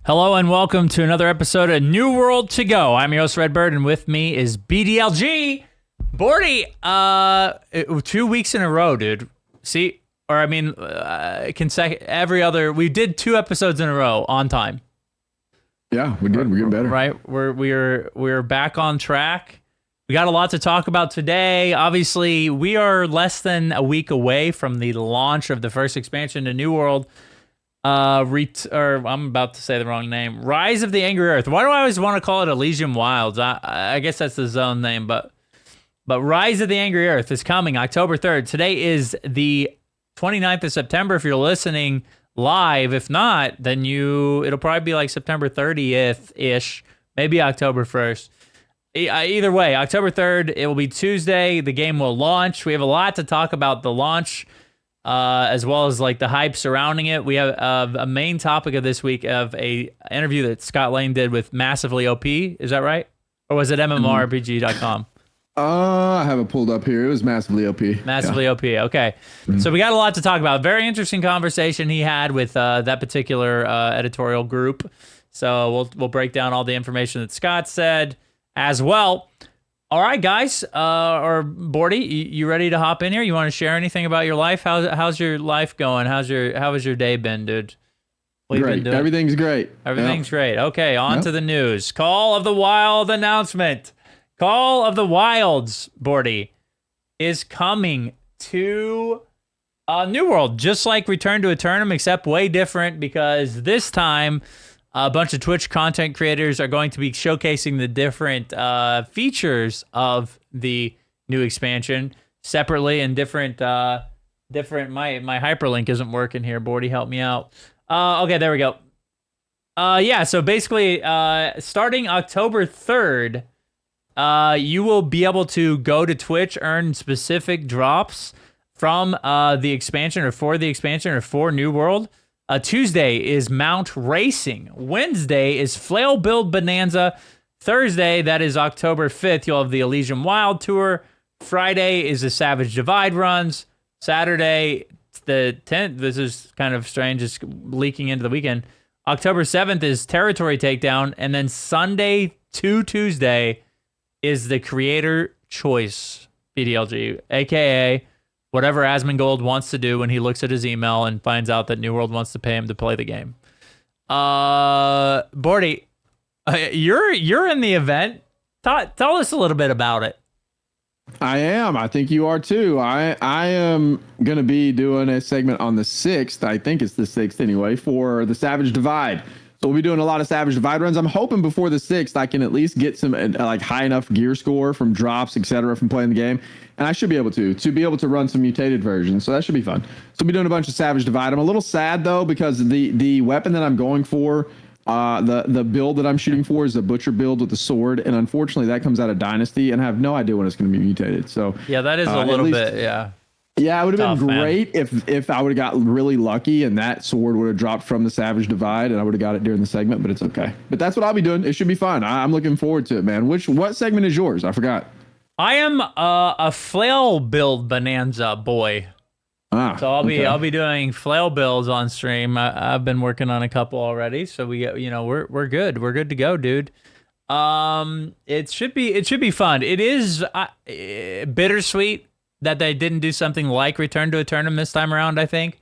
Hello and welcome to another episode of New World to Go. I'm your host Redbird, and with me is BDLG. Bordy, 2 weeks in a row, dude. See, or I mean, every other. We did 2 episodes in a row on time. Yeah, we did. We're getting better. Right, we're back on track. We got a lot to talk about today. Obviously, we are less than a week away from the launch of the first expansion to New World. I'm about to say the wrong name. Rise of the Angry Earth. Why do I always want to call it Elysium Wilds? I guess that's the zone name, but Rise of the Angry Earth is coming October 3rd. Today is the 29th of September if you're listening live. If not, then it'll probably be like September 30th-ish, maybe October 1st. Either way, October 3rd, it will be Tuesday. The game will launch. We have a lot to talk about the launch. As well as like the hype surrounding it. We have a main topic of this week of a interview that Scott Lane did with Massively OP. Is that right? Or was it MMORPG.com? I have it pulled up here. It was Massively OP. Massively OP. Okay. So we got a lot to talk about. Very interesting conversation he had with that particular editorial group. So we'll break down all the information that Scott said as well. All right, guys, or Bordy, you ready to hop in here? You want to share anything about your life? How's your life going? How has your day been, dude? Great. Everything's great. Everything's great. Okay, on to the news. Call of the Wild announcement. Call of the Wilds, Bordy, is coming to New World, just like Return to Eternum, except way different because this time a bunch of Twitch content creators are going to be showcasing the different features of the new expansion separately and different. My hyperlink isn't working here. Bordy, help me out. Okay, there we go. So basically, starting October 3rd, you will be able to go to Twitch, earn specific drops from the expansion or for the expansion or for New World. Tuesday is Mount Racing. Wednesday is Flail Build Bonanza. Thursday, that is October 5th, you'll have the Elysium Wild Tour. Friday is the Savage Divide runs. Saturday, the 10th, this is kind of strange, it's leaking into the weekend. October 7th is Territory Takedown. And then Sunday to Tuesday is the Creator Choice BDLG, a.k.a. whatever Asmongold wants to do when he looks at his email and finds out that New World wants to pay him to play the game. Bordy, you're in the event. Tell us a little bit about it. I am. I think you are too. I am going to be doing a segment on the 6th. I think it's the 6th anyway, for the Savage Divide. So we'll be doing a lot of Savage Divide runs. I'm hoping before the 6th I can at least get some like high enough gear score from drops, etc., from playing the game. And I should be able to run some mutated versions. So that should be fun. So we'll be doing a bunch of Savage Divide. I'm a little sad though because the weapon that I'm going for, the build that I'm shooting for is a butcher build with a sword, and unfortunately that comes out of Dynasty, and I have no idea when it's going to be mutated. So yeah, that is a little bit Yeah, it would have been great if I would have got really lucky and that sword would have dropped from the Savage Divide and I would have got it during the segment, but it's okay. But that's what I'll be doing. It should be fun. I'm looking forward to it, man. What segment is yours? I forgot. I am a Flail Build Bonanza boy. So I'll be doing Flail builds on stream. I've been working on a couple already, so we're good. We're good to go, dude. It should be fun. It is bittersweet that they didn't do something like Return to Eternum this time around, I think,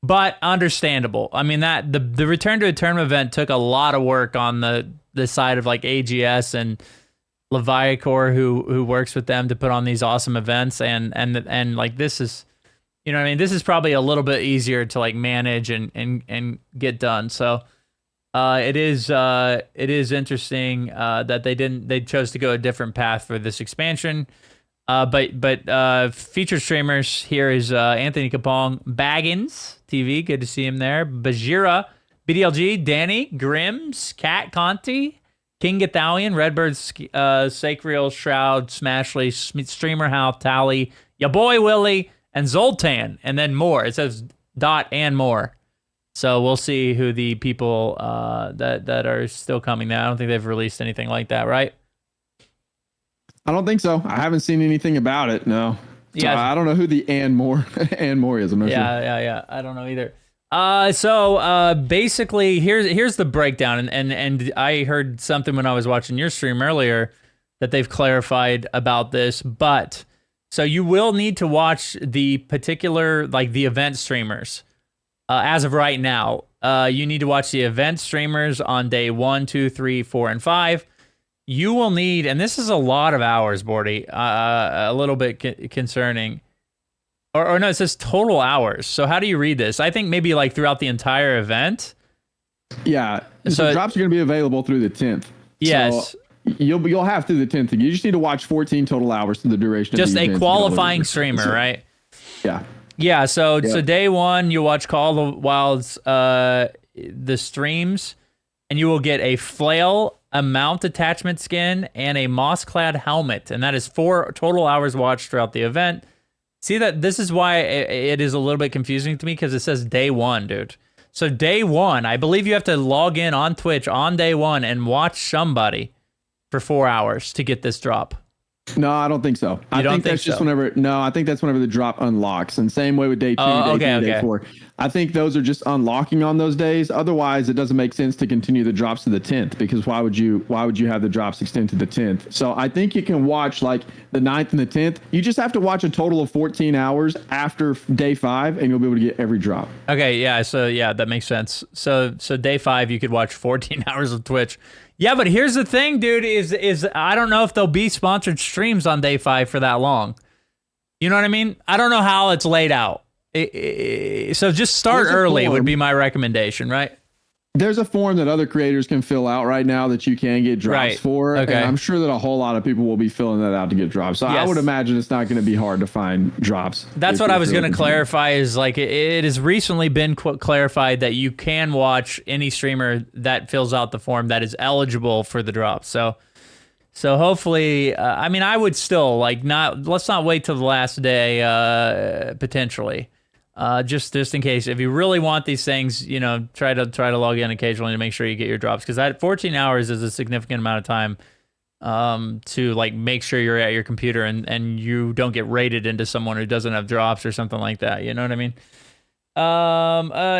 but understandable. I mean, that the Return to Eternum event took a lot of work on the side of like AGS and Leviacor, who works with them to put on these awesome events, and like this is, you know what I mean, this is probably a little bit easier to like manage and get done. So it is interesting that they chose to go a different path for this expansion. But featured streamers here is Anthony Capong, Baggins TV, good to see him there. Bajira, BDLG, Danny, Grims, Cat Conti, King Gathalion, Redbird, Sacreal, Shroud, Smashley, Streamer Hal, Tally, ya boy Willie, and Zoltan, and then more. It says dot and more. So we'll see who the people that are still coming now. I don't think they've released anything like that, right? I don't think so. I haven't seen anything about it. No. So yeah. I don't know who the and more is. I'm not sure. Yeah. I don't know either. Basically, here's the breakdown, and I heard something when I was watching your stream earlier that they've clarified about this, but so you will need to watch the particular, like the event streamers. As of right now, you need to watch the event streamers on day 1, 2, 3, 4, and 5. You will need, and this is a lot of hours, Bordy, a little bit concerning. Or no, it says total hours. So how do you read this? I think maybe like throughout the entire event. Yeah. So drops are going to be available through the 10th. Yes. So you'll have through the 10th. You just need to watch 14 total hours through the duration. Just of the a qualifying streamer, right? Yeah. Yeah. So day 1, you watch Call of the Wild's the streams, and you will get a flail, a mount attachment skin, and a moss-clad helmet, and that is 4 total hours watched throughout the event. See that this is why it is a little bit confusing to me, because it says day 1, dude. So day 1, I believe you have to log in on Twitch on day 1 and watch somebody for 4 hours to get this drop. No, I don't think so. I think that's just whenever. No, I think that's whenever the drop unlocks. And same way with day 2, day 3, day 4. I think those are just unlocking on those days. Otherwise, it doesn't make sense to continue the drops to the 10th, because why would you have the drops extend to the 10th? So I think you can watch like the 9th and the 10th. You just have to watch a total of 14 hours after day 5, and you'll be able to get every drop. Okay, yeah. So yeah, that makes sense. So day 5, you could watch 14 hours of Twitch. Yeah, but here's the thing, dude, is I don't know if there'll be sponsored streams on day 5 for that long. You know what I mean? I don't know how it's laid out. So just start early would be my recommendation, right? There's a form that other creators can fill out right now that you can get drops for. Okay. And I'm sure that a whole lot of people will be filling that out to get drops. So I would imagine it's not going to be hard to find drops. That's what I was going to clarify, is like it has recently been clarified that you can watch any streamer that fills out the form that is eligible for the drop. So hopefully, I mean, I would still let's not wait till the last day, potentially. Just in case, if you really want these things, try to log in occasionally to make sure you get your drops, because that 14 hours is a significant amount of time to like make sure you're at your computer and you don't get raided into someone who doesn't have drops or something like that. You know what I mean?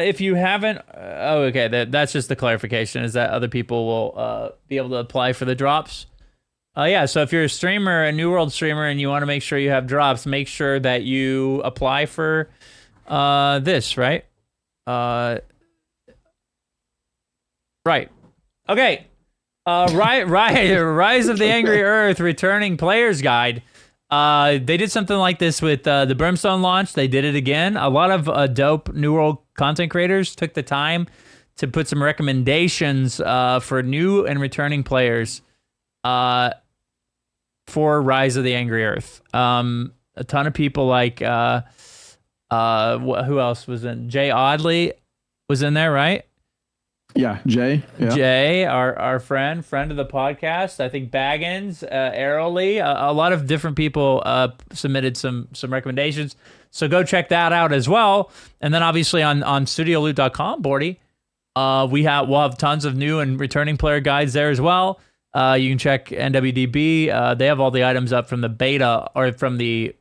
If you haven't, that's just the clarification, is that other people will be able to apply for the drops. So if you're a streamer, a New World streamer, and you want to make sure you have drops, make sure that you apply for this, right? Right. Okay. Rise of the Angry Earth Returning Players Guide. They did something like this with the Brimstone launch. They did it again. A lot of dope New World content creators took the time to put some recommendations for new and returning players for Rise of the Angry Earth. A ton of people like... who else was in? Jay Audley was in there, right? Yeah, Jay. Yeah. Jay, our friend of the podcast. I think Baggins, Aeroly, a lot of different people submitted some recommendations. So go check that out as well. And then obviously on studioloot.com, Bordy, we'll have tons of new and returning player guides there as well. You can check NWDB. They have all the items up from the beta or from the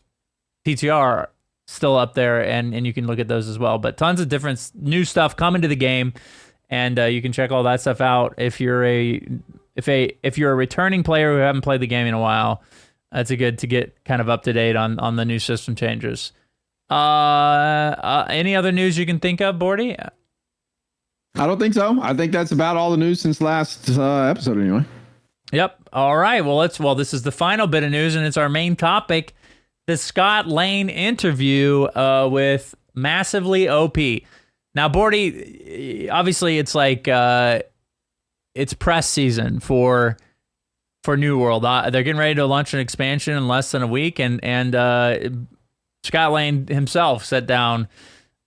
PTR still up there, and you can look at those as well. But tons of different new stuff coming to the game, and you can check all that stuff out if you're a returning player who haven't played the game in a while. That's good to get kind of up to date on the new system changes. Any other news you can think of, Bordy? I don't think so. I think that's about all the news since last episode, anyway. Yep. All right. Well, this is the final bit of news, and it's our main topic. The Scott Lane interview with Massively OP. Now, Bordy, obviously it's like it's press season for New World. They're getting ready to launch an expansion in less than a week, and Scott Lane himself sat down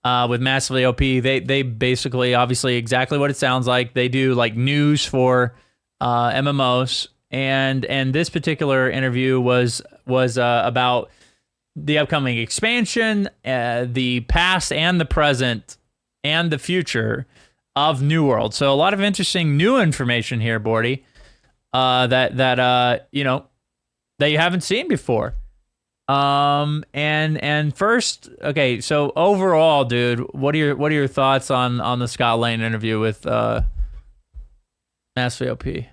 with Massively OP. They basically, obviously, exactly what it sounds like. They do like news for MMOs, and this particular interview was about the upcoming expansion, the past and the present and the future of New World. So a lot of interesting new information here, Bordy, that you haven't seen before. And first, okay, so overall, dude, what are your thoughts on the Scott Lane interview with SVOP?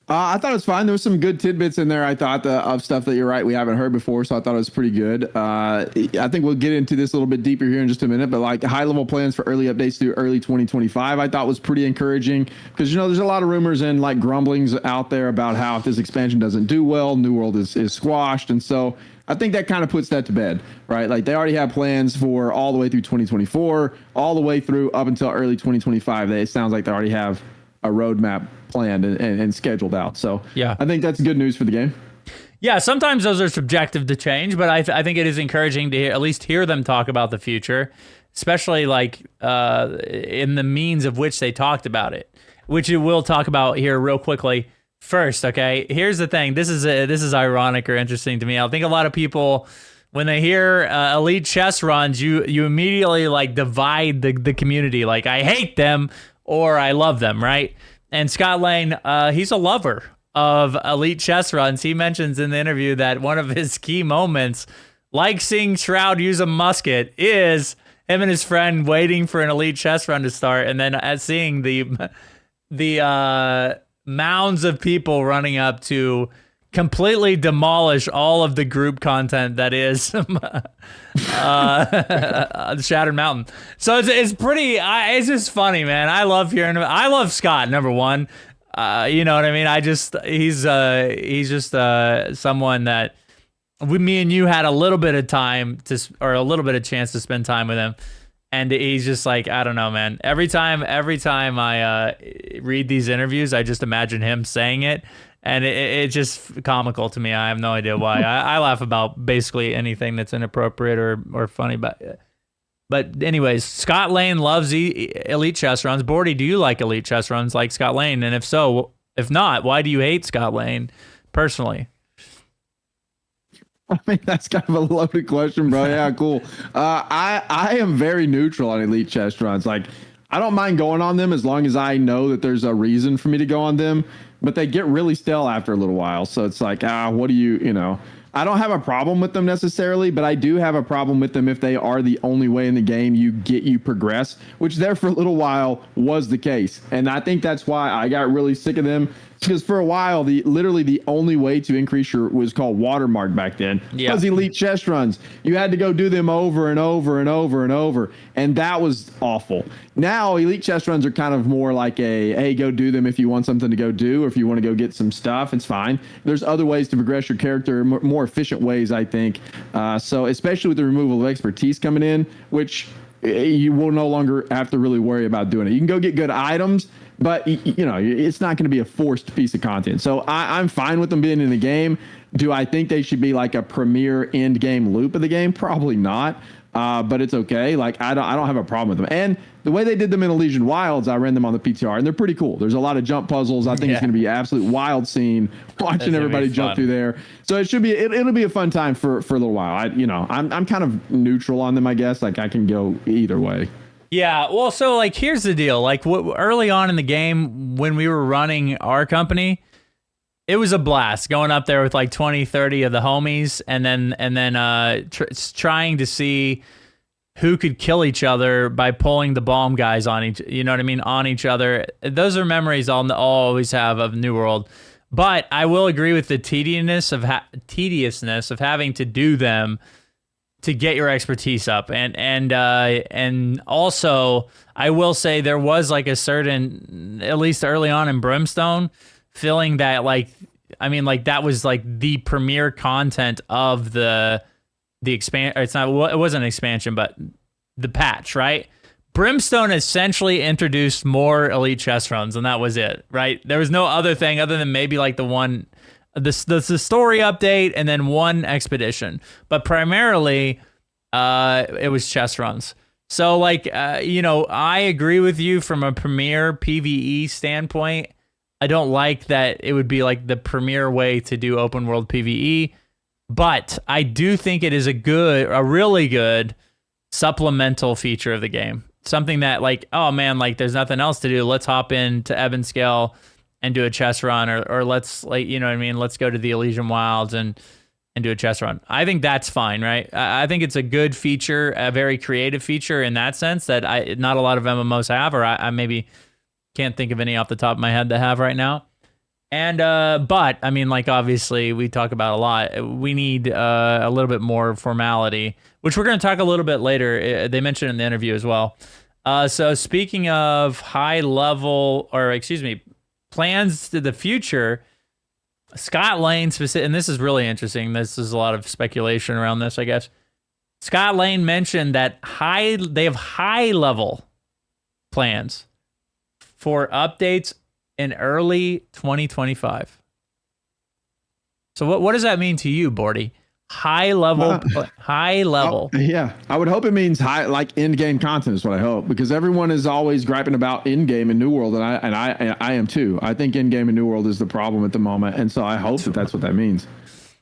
I thought it was fine. There was some good tidbits in there. I thought of stuff that you're right we haven't heard before, so I thought it was pretty good. I think we'll get into this a little bit deeper here in just a minute, but like high level plans for early updates through early 2025, I thought was pretty encouraging because there's a lot of rumors and like grumblings out there about how if this expansion doesn't do well, New World is squashed, and so I think that kind of puts that to bed, right? Like they already have plans for all the way through 2024, all the way through up until early 2025. It sounds like they already have a roadmap planned and scheduled out. So yeah, I think that's good news for the game. Yeah, sometimes those are subjective to change, but I think it is encouraging to at least hear them talk about the future, especially like in the means of which they talked about it, which we'll talk about here real quickly. First, okay, here's the thing. This is ironic or interesting to me. I think a lot of people, when they hear elite chess runs, you immediately like divide the community. Like I hate them or I love them, right? And Scott Lane, he's a lover of elite chess runs. He mentions in the interview that one of his key moments, like seeing Shroud use a musket, is him and his friend waiting for an elite chess run to start, and then seeing the mounds of people running up to completely demolish all of the group content that is Shattered Mountain. So it's pretty. It's just funny, man. I love hearing. I love Scott. Number one, you know what I mean. He's just someone that me and you had a little bit of time or a little bit of chance to spend time with him, and he's just like, I don't know, man. Every time I read these interviews, I just imagine him saying it. And it's just comical to me. I have no idea why. I laugh about basically anything that's inappropriate or funny. But anyways, Scott Lane loves elite chess runs. Bordy, do you like elite chess runs like Scott Lane? And if not, why do you hate Scott Lane personally? I mean, that's kind of a loaded question, bro. Yeah, cool. I am very neutral on elite chess runs. Like, I don't mind going on them as long as I know that there's a reason for me to go on them. But they get really stale after a little while. So it's like, what do you know? I don't have a problem with them necessarily, but I do have a problem with them if they are the only way in the game you progress, which there for a little while was the case. And I think that's why I got really sick of them. Because for a while, literally the only way to increase your was called watermark back then. Yeah. Was elite chess runs. You had to go do them over and over and over and over. And that was awful. Now, elite chess runs are kind of more like hey, go do them if you want something to go do, or if you want to go get some stuff, it's fine. There's other ways to progress your character, more efficient ways, I think. So especially with the removal of expertise coming in, which you will no longer have to really worry about doing it. You can go get good items, but it's not going to be a forced piece of content. So I'm fine with them being in the game. Do I think they should be like a premier end game loop of the game? Probably not. But it's okay. Like I don't have a problem with them. And the way they did them in Elysian Wilds, I ran them on the PTR, and they're pretty cool. There's a lot of jump puzzles. I think it's going to be an absolute wild scene watching everybody jump through there. So it should be it'll be a fun time for a little while. I'm kind of neutral on them, I guess. Like I can go either way. Yeah, well, so like here's the deal. Like early on in the game when we were running our company, it was a blast going up there with like 20, 30 of the homies and then trying to see who could kill each other by pulling the bomb guys on each other. Those are memories I'll always have of New World. But I will agree with the tediousness of having to do them to get your expertise up. And also I will say there was like a certain, at least early on in Brimstone, feeling that that was like the premier content of the expand. It wasn't an expansion, but the patch, right? Brimstone essentially introduced more elite chess runs, and that was it, right? There was no other thing other than maybe like the story update and then one expedition, but primarily it was chess runs. So I agree with you from a premier PvE standpoint. I don't like that it would be like the premier way to do open world PvE, but I do think it is a really good supplemental feature of the game. Something that there's nothing else to do. Let's hop into Ebonscale and do a chess run, or let's let's go to the Elysian Wilds and and do a chest run. I think that's fine, right? I think it's a good feature, a very creative feature in that sense that not a lot of MMOs have, or I maybe can't think of any off the top of my head that have right now. And but I mean, like, obviously we talk about a lot. We need a little bit more formality, which we're going to talk a little bit later. They mentioned in the interview as well. So speaking of plans to the future, Scott Lane specific, and this is really interesting. This is a lot of speculation around this, I guess. Scott Lane mentioned that they have high level plans for updates in early 2025. So what does that mean to you, Bordy? High level. Yeah, I would hope it means high, like in-game content is what I hope, because everyone is always griping about in-game and New World, and I am too. I think in-game and New World is the problem at the moment, and so I hope that's what that means.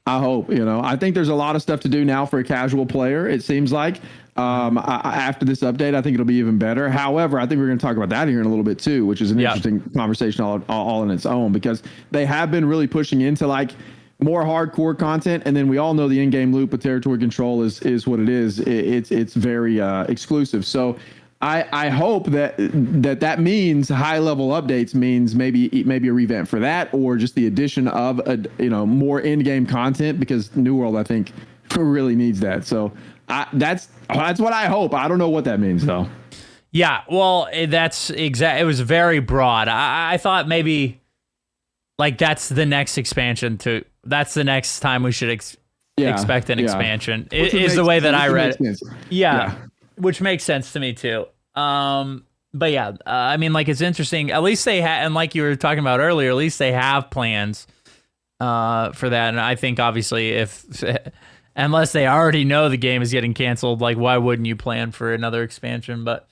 I hope, I think there's a lot of stuff to do now for a casual player. It seems like after this update, I think it'll be even better. However, I think we're going to talk about that here in a little bit too, which is an interesting conversation all on its own, because they have been really pushing into like more hardcore content, and then we all know the in-game loop with territory control is what it is. It's very exclusive. So I hope that means high level updates means maybe a revamp for that, or just the addition of more in-game content, because New World, I think, really needs that. So that's what I hope. I don't know what that means though. Yeah, well, that's exact. It was very broad. I thought maybe like that's the next expansion to. That's the next time we should expect an expansion. Is the way that I read it. Yeah, which makes sense to me too. But yeah, I mean, like, it's interesting. At least they have, and like you were talking about earlier, at least they have plans for that. And I think obviously unless they already know the game is getting canceled, like, why wouldn't you plan for another expansion? But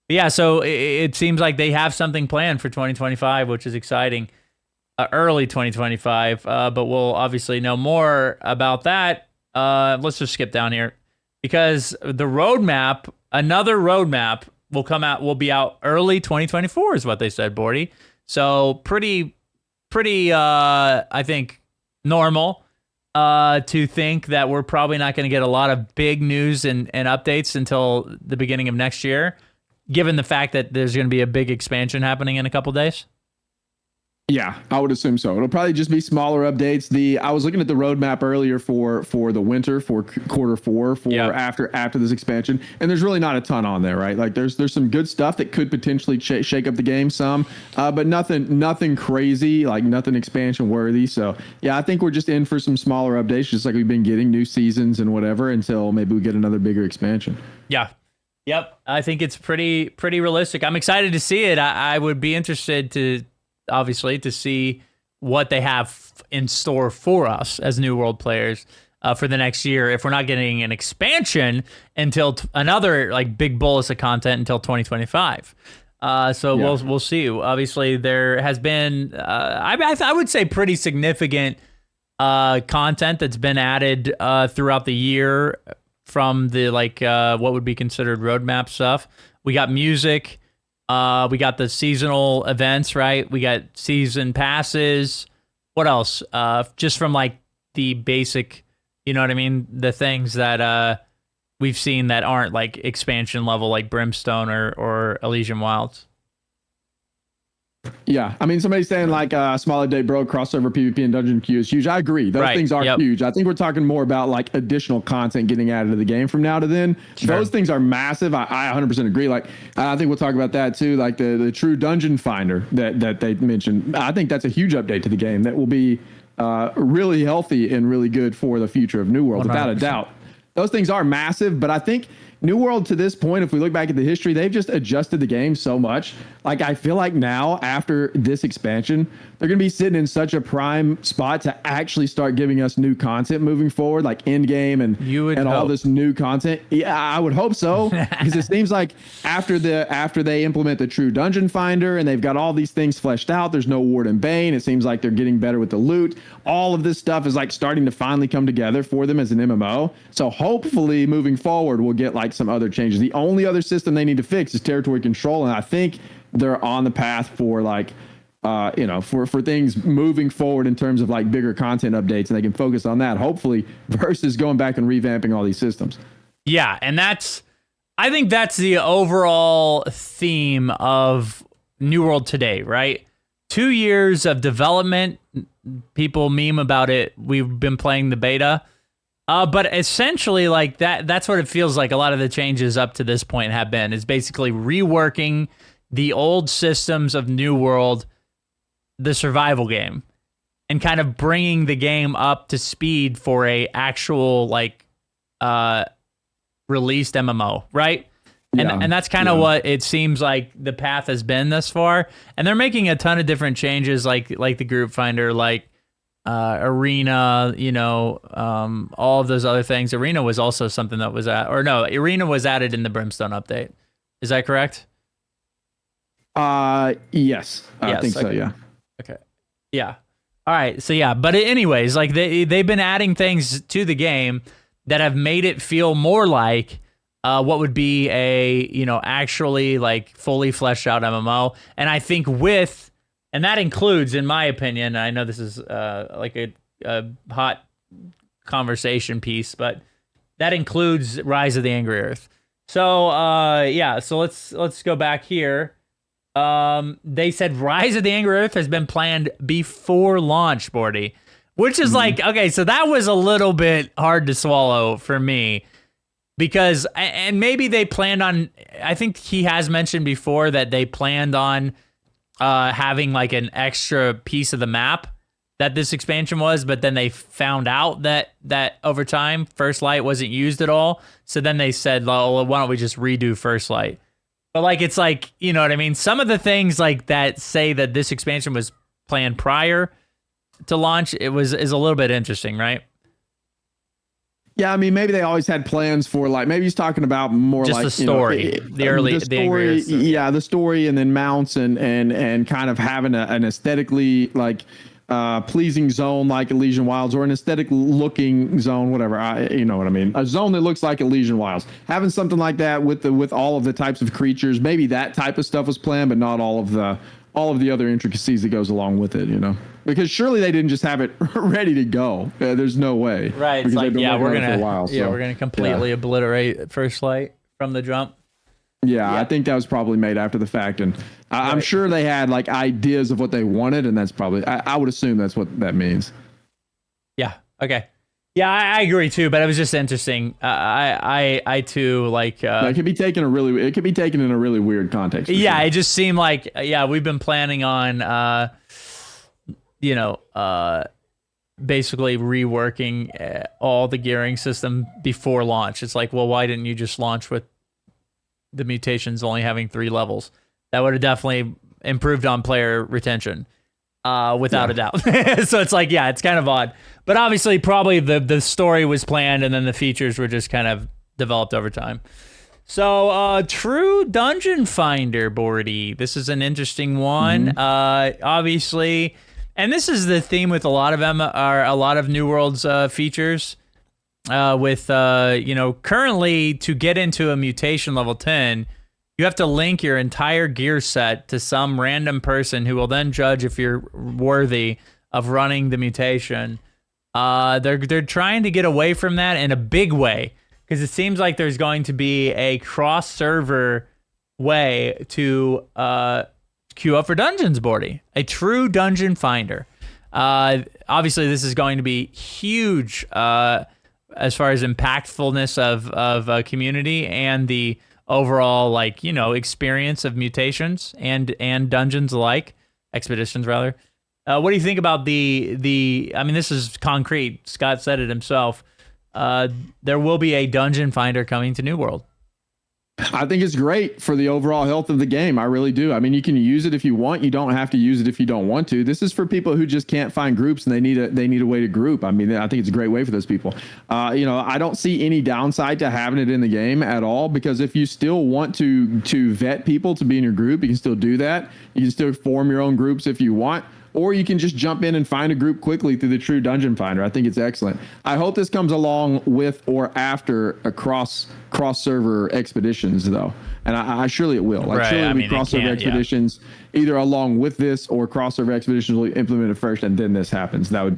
yeah, so it seems like they have something planned for 2025, which is exciting. Early 2025, but we'll obviously know more about that. Let's just skip down here, because the roadmap, another roadmap will be out early 2024 is what they said, Bordy. So pretty I think normal to think that we're probably not going to get a lot of big news and updates until the beginning of next year, given the fact that there's going to be a big expansion happening in a couple days. Yeah, I would assume so. It'll probably just be smaller updates. I was looking at the roadmap earlier for the winter, for quarter four, after this expansion, and there's really not a ton on there, right? Like there's some good stuff that could potentially shake up the game some, but nothing crazy, like nothing expansion worthy. So yeah, I think we're just in for some smaller updates, just like we've been getting new seasons and whatever, until maybe we get another bigger expansion. Yeah. Yep. I think it's pretty realistic. I'm excited to see it. I would be interested to see what they have in store for us as New World players for the next year, if we're not getting an expansion until another like big bolus of content until 2025. We'll see. Obviously, there has been I would say pretty significant content that's been added throughout the year from the what would be considered roadmap stuff. We got music. We got the seasonal events, right? We got season passes. What else? Just from like the basic, you know what I mean? The things that we've seen that aren't like expansion level, like Brimstone or Elysian Wilds. Yeah, I mean, somebody's saying like small update, bro, crossover PvP and dungeon queue is huge. I agree. Those things are huge. I think we're talking more about like additional content getting added to the game from now to then. Sure. Those things are massive. I 100% agree. Like, I think we'll talk about that too. Like the true dungeon finder that they mentioned. I think that's a huge update to the game that will be really healthy and really good for the future of New World, 100%. Without a doubt. Those things are massive, but I think New World to this point, if we look back at the history, they've just adjusted the game so much. Like, I feel like now after this expansion, they're going to be sitting in such a prime spot to actually start giving us new content moving forward, like end game and all this new content. Yeah, I would hope so, because it seems like after they implement the true dungeon finder and they've got all these things fleshed out, there's no Ward and Bane. It seems like they're getting better with the loot. All of this stuff is like starting to finally come together for them as an MMO. So hopefully moving forward, we'll get like some other changes. The only other system they need to fix is territory control, and I think they're on the path for like for things moving forward in terms of like bigger content updates, and they can focus on that hopefully versus going back and revamping all these systems. Yeah, and I think that's the overall theme of New World today, right? 2 years of development. People meme about it. We've been playing the beta. But essentially, like that's what it feels like a lot of the changes up to this point have been, is basically reworking the old systems of New World, the survival game, and kind of bringing the game up to speed for a actual like released MMO, right? And that's kind of what it seems like the path has been thus far. And they're making a ton of different changes, like the group finder, like Arena, all of those other things. Arena was also something that was Arena was added in the Brimstone update. Is that correct? Yes. I think so, yeah. Okay. Yeah. All right. So yeah, but anyways, like they've been adding things to the game that have made it feel more like what would be a, actually like fully fleshed out MMO. And I think and that includes, in my opinion, I know this is like a hot conversation piece, but that includes Rise of the Angry Earth. So so let's go back here. They said Rise of the Angry Earth has been planned before launch, Bordy, which is like, okay, so that was a little bit hard to swallow for me. Because, and maybe they planned on, I think he has mentioned before that they planned on having like an extra piece of the map that this expansion was, but then they found out that over time First Light wasn't used at all. So then they said, well, why don't we just redo First Light? But like, it's like, you know what I mean? Some of the things like that say that this expansion was planned prior to launch, is a little bit interesting, right? Yeah, I mean, maybe they always had plans for like, maybe he's talking about more just like the story, the story, the story, and then mounts and kind of having an aesthetically like pleasing zone like Elysian Wilds, or an aesthetic looking zone, whatever. You know what I mean? A zone that looks like Elysian Wilds. Having something like that with all of the types of creatures, maybe that type of stuff was planned, but not all of the other intricacies that goes along with it, because surely they didn't just have it ready to go. There's no way. Right. It's like, we're gonna completely obliterate First Light from the jump. Yeah, I think that was probably made after the fact, and I'm sure they had like ideas of what they wanted, and that's probably I would assume that's what that means. Yeah. Okay. Yeah, I agree too, but it was just interesting. I too like. It could be taken in a really weird context. Yeah, sure. It just seemed like we've been planning on basically reworking all the gearing system before launch. It's like, well, why didn't you just launch with the mutations only having 3 levels? That would have definitely improved on player retention. Without a doubt. So it's like, it's kind of odd. But obviously, probably the story was planned, and then the features were just kind of developed over time. So, True Dungeon Finder, Bordy. This is an interesting one. Obviously, and this is the theme with a lot of New World's features. Currently, to get into a mutation level 10, you have to link your entire gear set to some random person who will then judge if you're worthy of running the mutation. They're trying to get away from that in a big way, because it seems like there's going to be a cross-server way to queue up for dungeons, Bordy. A true dungeon finder. Obviously, this is going to be huge as far as impactfulness of a community and the overall experience of mutations and dungeons alike, expeditions rather. What do you think about the I mean, this is concrete. Scott said it himself. There will be a dungeon finder coming to New World. I think it's great for the overall health of the game. I really do. I mean, you can use it if you want. You don't have to use it if you don't want to. This is for people who just can't find groups and they need a way to group. I mean, I think it's a great way for those people. I don't see any downside to having it in the game at all, because if you still want to vet people to be in your group, you can still do that. You can still form your own groups if you want. Or you can just jump in and find a group quickly through the True Dungeon Finder. I think it's excellent. I hope this comes along with or after a cross-server expeditions, though. and I surely it will. Like Right, surely I we mean, it crossover can't, expeditions either along with this or crossover expeditions will implement it first, and then this happens. That'd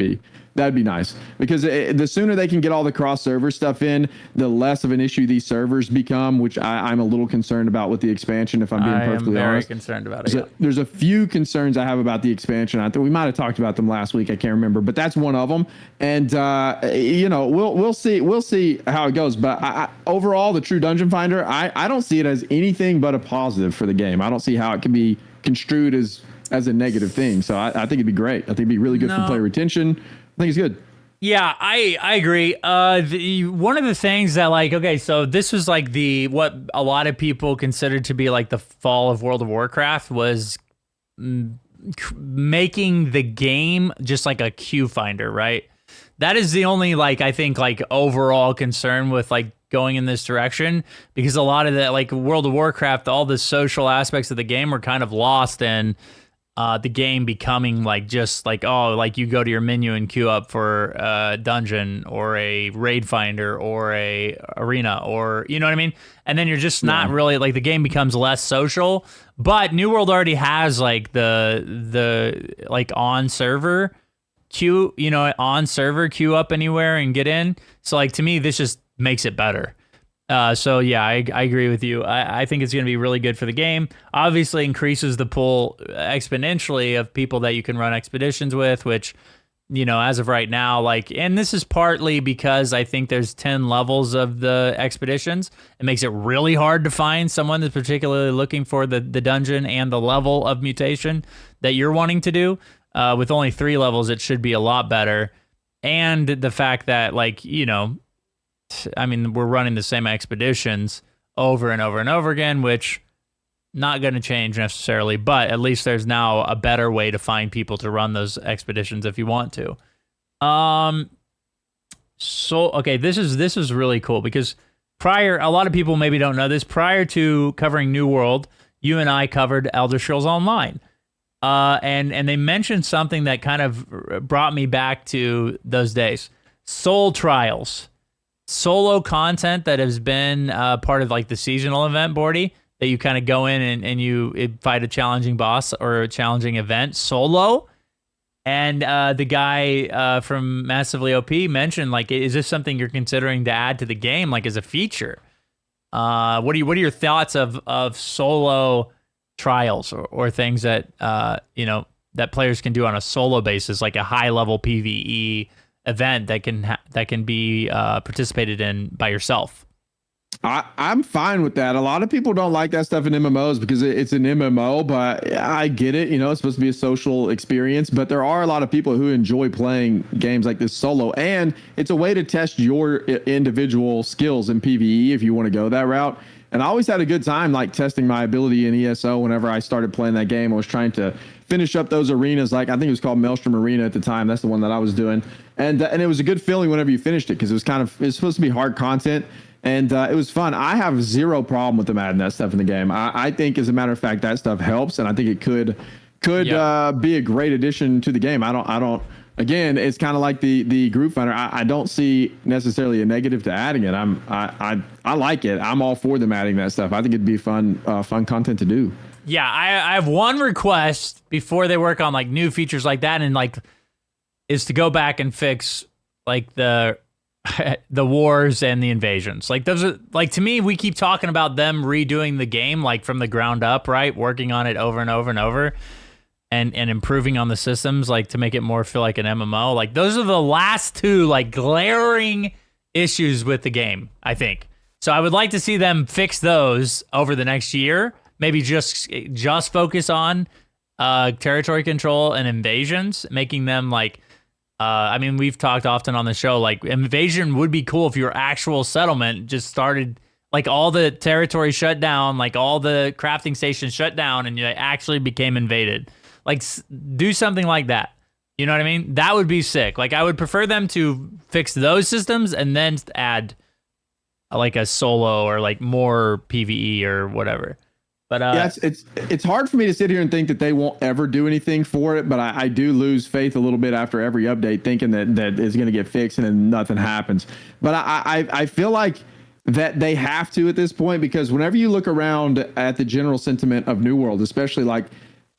be nice because the sooner they can get all the cross server stuff in, the less of an issue these servers become, which I'm a little concerned about with the expansion. If I'm being perfectly honest, concerned about it. There's a few concerns I have about the expansion. I think we might have talked about them last week. I can't remember, but that's one of them. And we'll see how it goes. But overall, the True Dungeon Finder, I don't see it as anything but a positive for the game. I don't see how it can be construed as a negative thing. So I think it'd be great. I think it'd be really good for player retention. I think it's good. Yeah, I agree. One of the things that so this was like what a lot of people considered to be like the fall of World of Warcraft was making the game just like a queue finder, right? That is the only I think overall concern with going in this direction, because a lot of that World of Warcraft, all the social aspects of the game were kind of lost in the game becoming you go to your menu and queue up for a dungeon or a raid finder or a arena, or you know what I mean? And then you're just not really the game becomes less social. But New World already has the on server queue, on server queue up anywhere and get in. So to me, this just makes it better. So yeah, I agree with you. I think it's going to be really good for the game. Obviously increases the pool exponentially of people that you can run expeditions with, which, as of right now, and this is partly because I think there's 10 levels of the expeditions. It makes it really hard to find someone that's particularly looking for the dungeon and the level of mutation that you're wanting to do. With only 3 levels, it should be a lot better. And the fact that we're running the same expeditions over and over and over again, which not going to change necessarily, but at least there's now a better way to find people to run those expeditions if you want to. So okay, this is really cool because a lot of people maybe don't know this, prior to covering New World, you and I covered Elder Scrolls Online. And they mentioned something that kind of brought me back to those days. Soul Trials. Solo content that has been part of the seasonal event, Bordy, that you kind of go in and you fight a challenging boss or a challenging event solo. And the guy from Massively OP mentioned, is this something you're considering to add to the game, as a feature? What are your thoughts of solo trials or things that that players can do on a solo basis, like a high level PvE event that can be participated in by yourself? I'm fine with that. A lot of people don't like that stuff in MMOs because it's an MMO, but I get it. It's supposed to be a social experience, but there are a lot of people who enjoy playing games like this solo, and it's a way to test your individual skills in PvE if you want to go that route. And I always had a good time testing my ability in ESO whenever I started playing that game. I was trying to finish up those arenas. I think it was called Maelstrom Arena at the time. That's the one that I was doing. And it was a good feeling whenever you finished it because it's supposed to be hard content. And it was fun. I have zero problem with them adding that stuff in the game. I think, as a matter of fact, that stuff helps, and I think it could be a great addition to the game. I don't. Again, it's kind of like the group finder. I don't see necessarily a negative to adding it. I like it. I'm all for them adding that stuff. I think it'd be fun content to do. Yeah, I have one request before they work on new features like that, and is to go back and fix the wars and the invasions. Those are to me, we keep talking about them redoing the game from the ground up, right? Working on it over and over and over. And improving on the systems to make it more feel like an MMO. Those are the last 2 glaring issues with the game, I think. So I would like to see them fix those over the next year. Maybe just focus on territory control and invasions, making them we've talked often on the show, invasion would be cool if your actual settlement just started, all the territory shut down, all the crafting stations shut down, and you actually became invaded. Do something like that. You know what I mean? That would be sick. I would prefer them to fix those systems and then add a solo or more PvE or whatever. But yeah, it's hard for me to sit here and think that they won't ever do anything for it. But I do lose faith a little bit after every update, thinking that it's going to get fixed and then nothing happens. But I feel like that they have to at this point, because whenever you look around at the general sentiment of New World, especially like,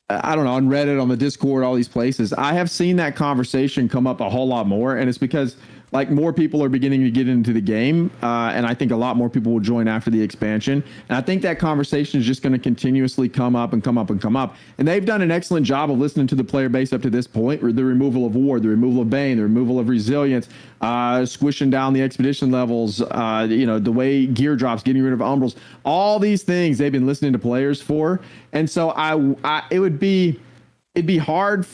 I don't know, on Reddit, on the Discord, all these places, I have seen that conversation come up a whole lot more. And it's because like more people are beginning to get into the game. And I think a lot more people will join after the expansion. And I think that conversation is just going to continuously come up and come up and come up. And they've done an excellent job of listening to the player base up to this point. The removal of Ward, the removal of Bane, the removal of Resilience, squishing down the expedition levels, the way gear drops, getting rid of Umbrals, all these things they've been listening to players for. And so it'd be hard.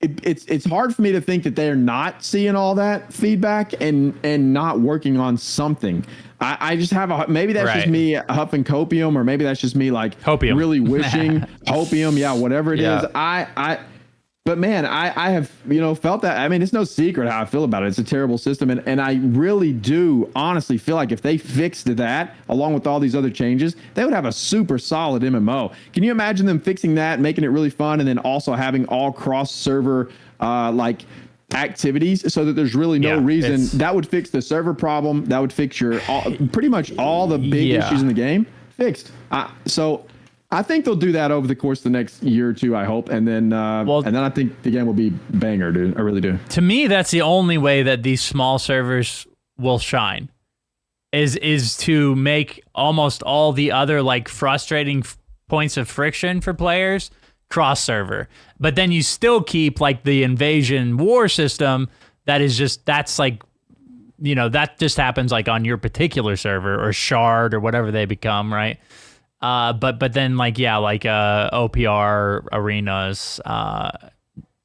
It's hard for me to think that they're not seeing all that feedback and not working on something. I just have maybe that's just me huffing copium, or maybe that's just me like copium. Really wishing hopium. Yeah, whatever it is. But man, I have, felt that. I mean, it's no secret how I feel about it. It's a terrible system. And I really do honestly feel like if they fixed that along with all these other changes, they would have a super solid MMO. Can you imagine them fixing that, making it really fun, and then also having all cross server like activities, so that there's really no reason that would fix the server problem. That would fix pretty much all the big issues in the game fixed. So I think they'll do that over the course of the next year or two, I hope. And then I think the game will be banger, dude. I really do. To me, that's the only way that these small servers will shine is to make almost all the other like frustrating points of friction for players cross server. But then you still keep like the invasion war system that just happens like on your particular server or shard or whatever they become, right? But then OPR arenas,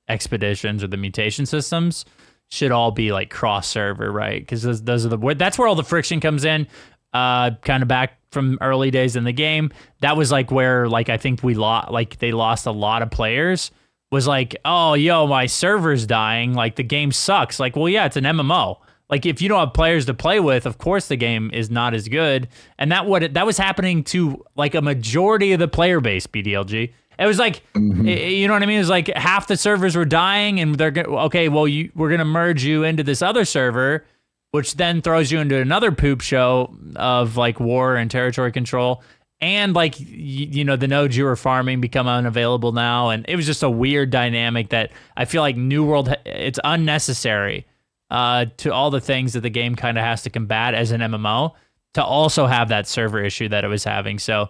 expeditions, or the mutation systems should all be like cross server, right? Because those are that's where all the friction comes in. Kind of back from early days in the game, that was like where like I think they lost a lot of players. Was like, oh yo, my server's dying, like the game sucks. Like, well, yeah, it's an MMO. Like, if you don't have players to play with, of course the game is not as good. And that was happening to like a majority of the player base, BDLG. It was like, you know what I mean? It was like half the servers were dying, and we're going to merge you into this other server, which then throws you into another poop show of like war and territory control. And like, the nodes you were farming become unavailable now. And it was just a weird dynamic that I feel like New World, it's unnecessary. To all the things that the game kind of has to combat as an MMO, to also have that server issue that it was having. So,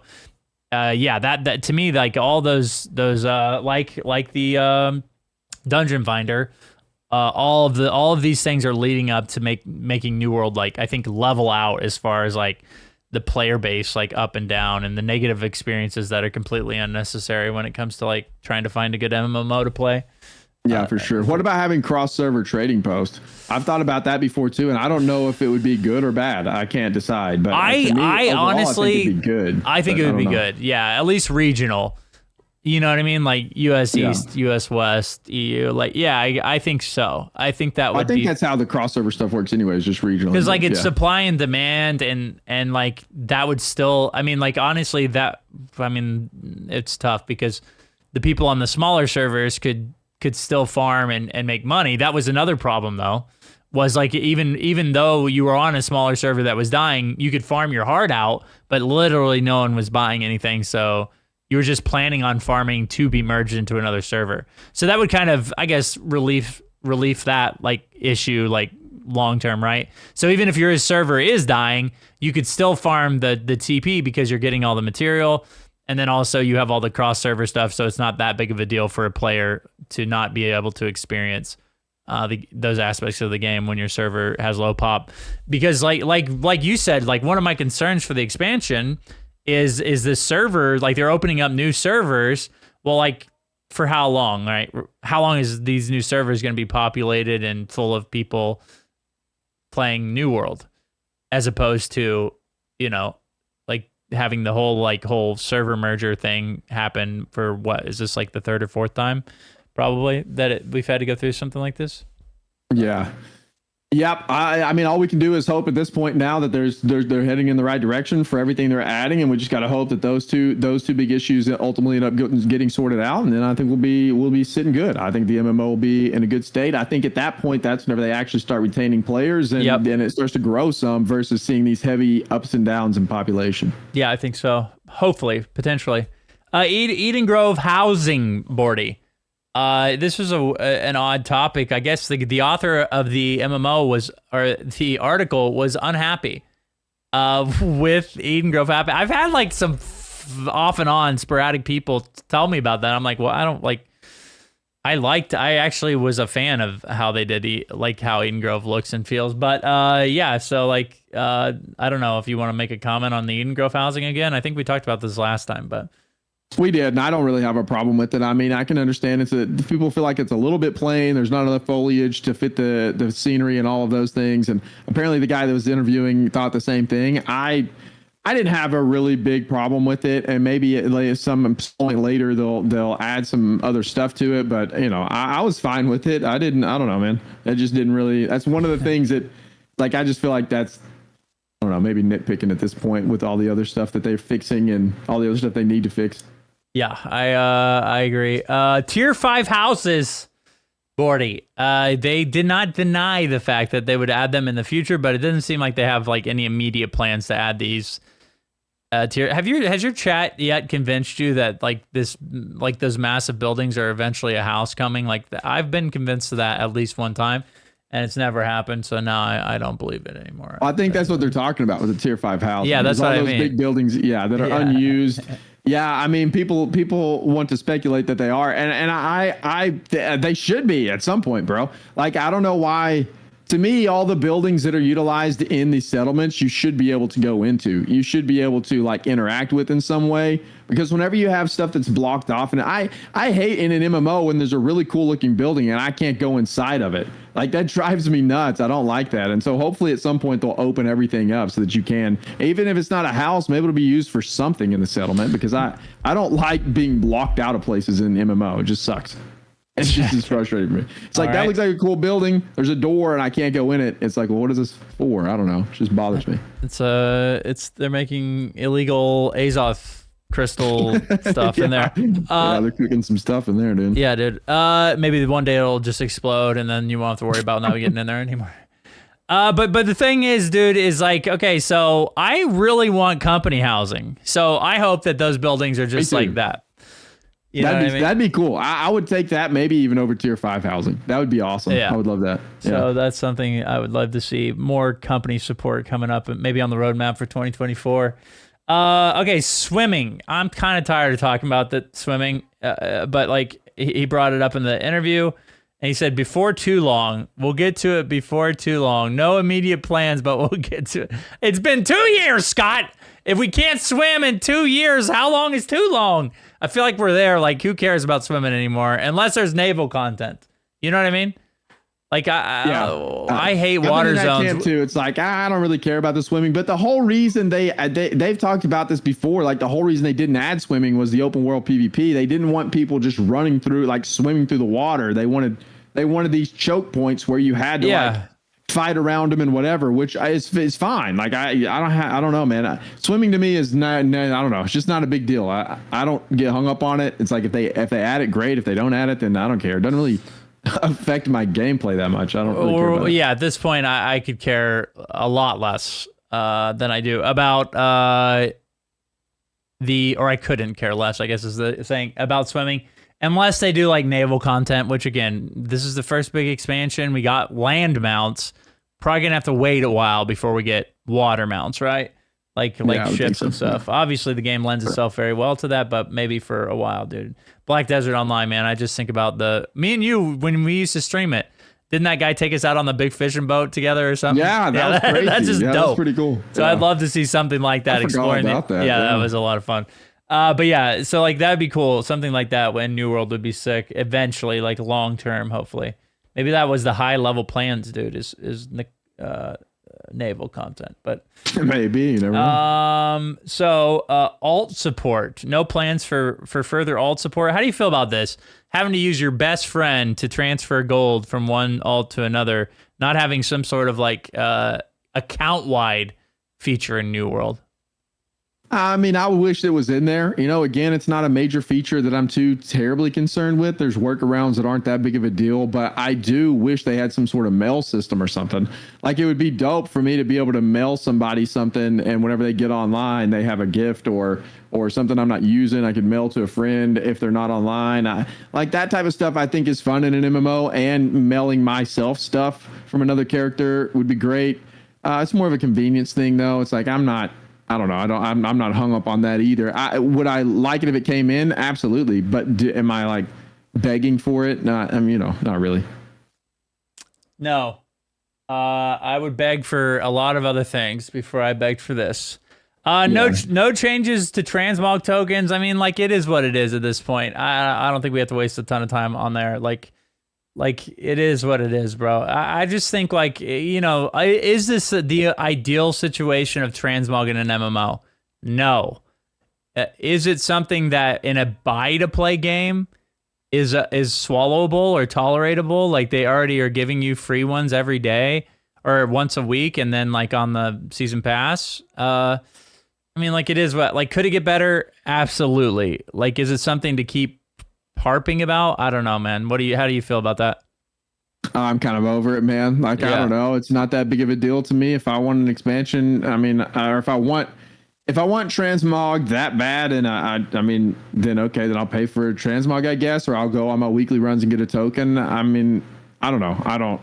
that to me, like all those like the Dungeon Finder, all of these things are leading up to making New World, like I think, level out as far as like the player base, like up and down, and the negative experiences that are completely unnecessary when it comes to like trying to find a good MMO to play. Yeah, for sure. What about having cross-server trading posts? I've thought about that before too, and I don't know if it would be good or bad. I can't decide. But I honestly, I think it'd be good. I think it would be good. Yeah, at least regional. You know what I mean? Like US East, US West, EU. Like, yeah, I think so. I think that would. I think that's how the crossover stuff works, anyways, just regional. Because like it's supply and demand, and like that would still. I mean, like honestly, it's tough because the people on the smaller servers could still farm and make money. That was another problem though, was like even though you were on a smaller server that was dying, you could farm your heart out, but literally no one was buying anything. So you were just planning on farming to be merged into another server. So that would kind of, I guess, relief that like issue like long term, right? So even if your server is dying, you could still farm the TP because you're getting all the material. And then also you have all the cross-server stuff, so it's not that big of a deal for a player to not be able to experience those aspects of the game when your server has low pop. Because like you said, like one of my concerns for the expansion is this server, like they're opening up new servers. Well, like for how long, right? How long is these new servers going to be populated and full of people playing New World, as opposed to, having the whole server merger thing happen for what is this, like the third or fourth time probably that we've had to go through something like this? Yeah. Yep. I mean, all we can do is hope at this point now that they're heading in the right direction for everything they're adding, and we just got to hope that those two big issues ultimately end up getting sorted out, and then I think we'll be sitting good. I think the MMO will be in a good state. I think at that point, that's whenever they actually start retaining players, and then it starts to grow some versus seeing these heavy ups and downs in population. Yeah, I think so. Hopefully, potentially. Eden Grove housing, Bordy. This was an odd topic. I guess the author of the MMO the article was unhappy with Eden Grove happening. I've had like some off and on sporadic people tell me about that. I'm like, well, I don't like. I actually was a fan of how they did how Eden Grove looks and feels. But yeah, so like I don't know if you want to make a comment on the Eden Grove housing again. I think we talked about this last time, but. We did, and I don't really have a problem with it. I mean, I can understand people feel like it's a little bit plain. There's not enough foliage to fit the scenery and all of those things. And apparently the guy that was interviewing thought the same thing. I didn't have a really big problem with it, and maybe at some point later they'll add some other stuff to it. But I was fine with it. I don't know, man. It just didn't really. That's one of the things that, like, I just feel like that's. I don't know, maybe nitpicking at this point with all the other stuff that they're fixing and all the other stuff they need to fix. Yeah, I agree. Tier 5 houses, Bordy. They did not deny the fact that they would add them in the future, but it doesn't seem like they have like any immediate plans to add these tier. Has your chat yet convinced you that those massive buildings are eventually a house coming? Like I've been convinced of that at least one time, and it's never happened. So now I don't believe it anymore. I think that's what they're talking about with the tier 5 house. Yeah, that's what I mean. Those big buildings, that are unused. Yeah, I mean, people want to speculate that they are, and they should be at some point, bro. Like, I don't know why. To me, all the buildings that are utilized in these settlements, you should be able to go into. You should be able to like interact with in some way, because whenever you have stuff that's blocked off, and I hate in an MMO when there's a really cool looking building and I can't go inside of it. Like, that drives me nuts. I don't like that. And so hopefully at some point they'll open everything up so that you can, even if it's not a house, maybe it'll be used for something in the settlement, because I don't like being blocked out of places in MMO. It just sucks. It's just frustrating me. It's like, that looks like a cool building. There's a door and I can't go in it. It's like, well, what is this for? I don't know. It just bothers me. They're making illegal Azoth crystal stuff in there. They're cooking some stuff in there, dude. Yeah, dude. Maybe one day it'll just explode and then you won't have to worry about navigating in there anymore. But the thing is, dude, is like, okay, so I really want company housing. So I hope that those buildings are just like that. That'd be cool. I would take that maybe even over tier 5 housing. That would be awesome. Yeah. I would love that. So that's something I would love to see. More company support coming up, maybe on the roadmap for 2024. Okay, swimming. I'm kind of tired of talking about the swimming, but like he brought it up in the interview, and he said, before too long, we'll get to it before too long. No immediate plans, but we'll get to it. It's been 2 years, Scott. If we can't swim in 2 years, how long is too long? I feel like we're there. Like, who cares about swimming anymore? Unless there's naval content. You know what I mean? Like, I hate water zones. Too. It's like, I don't really care about the swimming. But the whole reason they've talked about this before, like the whole reason they didn't add swimming was the open world PvP. They didn't want people just running through, like swimming through the water. They wanted these choke points where you had to like fight around them and whatever, which is fine. Like I don't know, man. Swimming to me is not, I don't know. It's just not a big deal. I don't get hung up on it. It's like if they add it, great. If they don't add it, then I don't care. It doesn't really affect my gameplay that much. I don't really care about it. At this point, I could care a lot less than I do about or I couldn't care less, I guess is the thing about swimming. Unless they do like naval content, which again, this is the first big expansion. We got land mounts. Probably gonna have to wait a while before we get water mounts, right? Like ships and stuff. Yeah. Obviously, the game lends itself very well to that, but maybe for a while, dude. Black Desert Online, man. I just think about me and you when we used to stream it. Didn't that guy take us out on the big fishing boat together or something? Yeah, that was crazy. That's just dope. That was pretty cool. So I'd love to see something like that. Exploring about that. Yeah, that was a lot of fun. But yeah, so like that'd be cool. Something like that when New World would be sick eventually, like long term, hopefully. Maybe that was the high level plans, dude. Is naval content, but maybe you never know. So alt support. No plans for further alt support. How do you feel about this? Having to use your best friend to transfer gold from one alt to another, not having some sort of like account wide feature in New World. I mean, I wish it was in there. You know, again, it's not a major feature that I'm too terribly concerned with. There's workarounds that aren't that big of a deal, but I do wish they had some sort of mail system or something. Like, it would be dope for me to be able to mail somebody something, and whenever they get online, they have a gift or something I'm not using, I could mail to a friend if they're not online. Like that type of stuff I think is fun in an MMO, and mailing myself stuff from another character would be great. It's more of a convenience thing, though. It's like I don't know. I'm not hung up on that either. Would I like it if it came in? Absolutely. But am I like begging for it? Not. I mean, not really. No. I would beg for a lot of other things before I begged for this. No changes to transmog tokens. I mean, like, it is what it is at this point. I don't think we have to waste a ton of time on there. Like it is what it is, bro. I just think, like, is this the ideal situation of transmog in an MMO? No. Is it something that in a buy-to-play game is swallowable or toleratable? Like, they already are giving you free ones every day or once a week, and then like on the season pass. I mean, like, it is what, like, could it get better? Absolutely. Like, is it something to keep harping about? I don't know, man. How do you feel about that? I'm kind of over it, man. Like, I don't know. It's not that big of a deal to me. If I want an expansion, I mean, or if I want transmog that bad, and I mean, then okay, then I'll pay for transmog, I guess, or I'll go on my weekly runs and get a token. I mean, I don't know.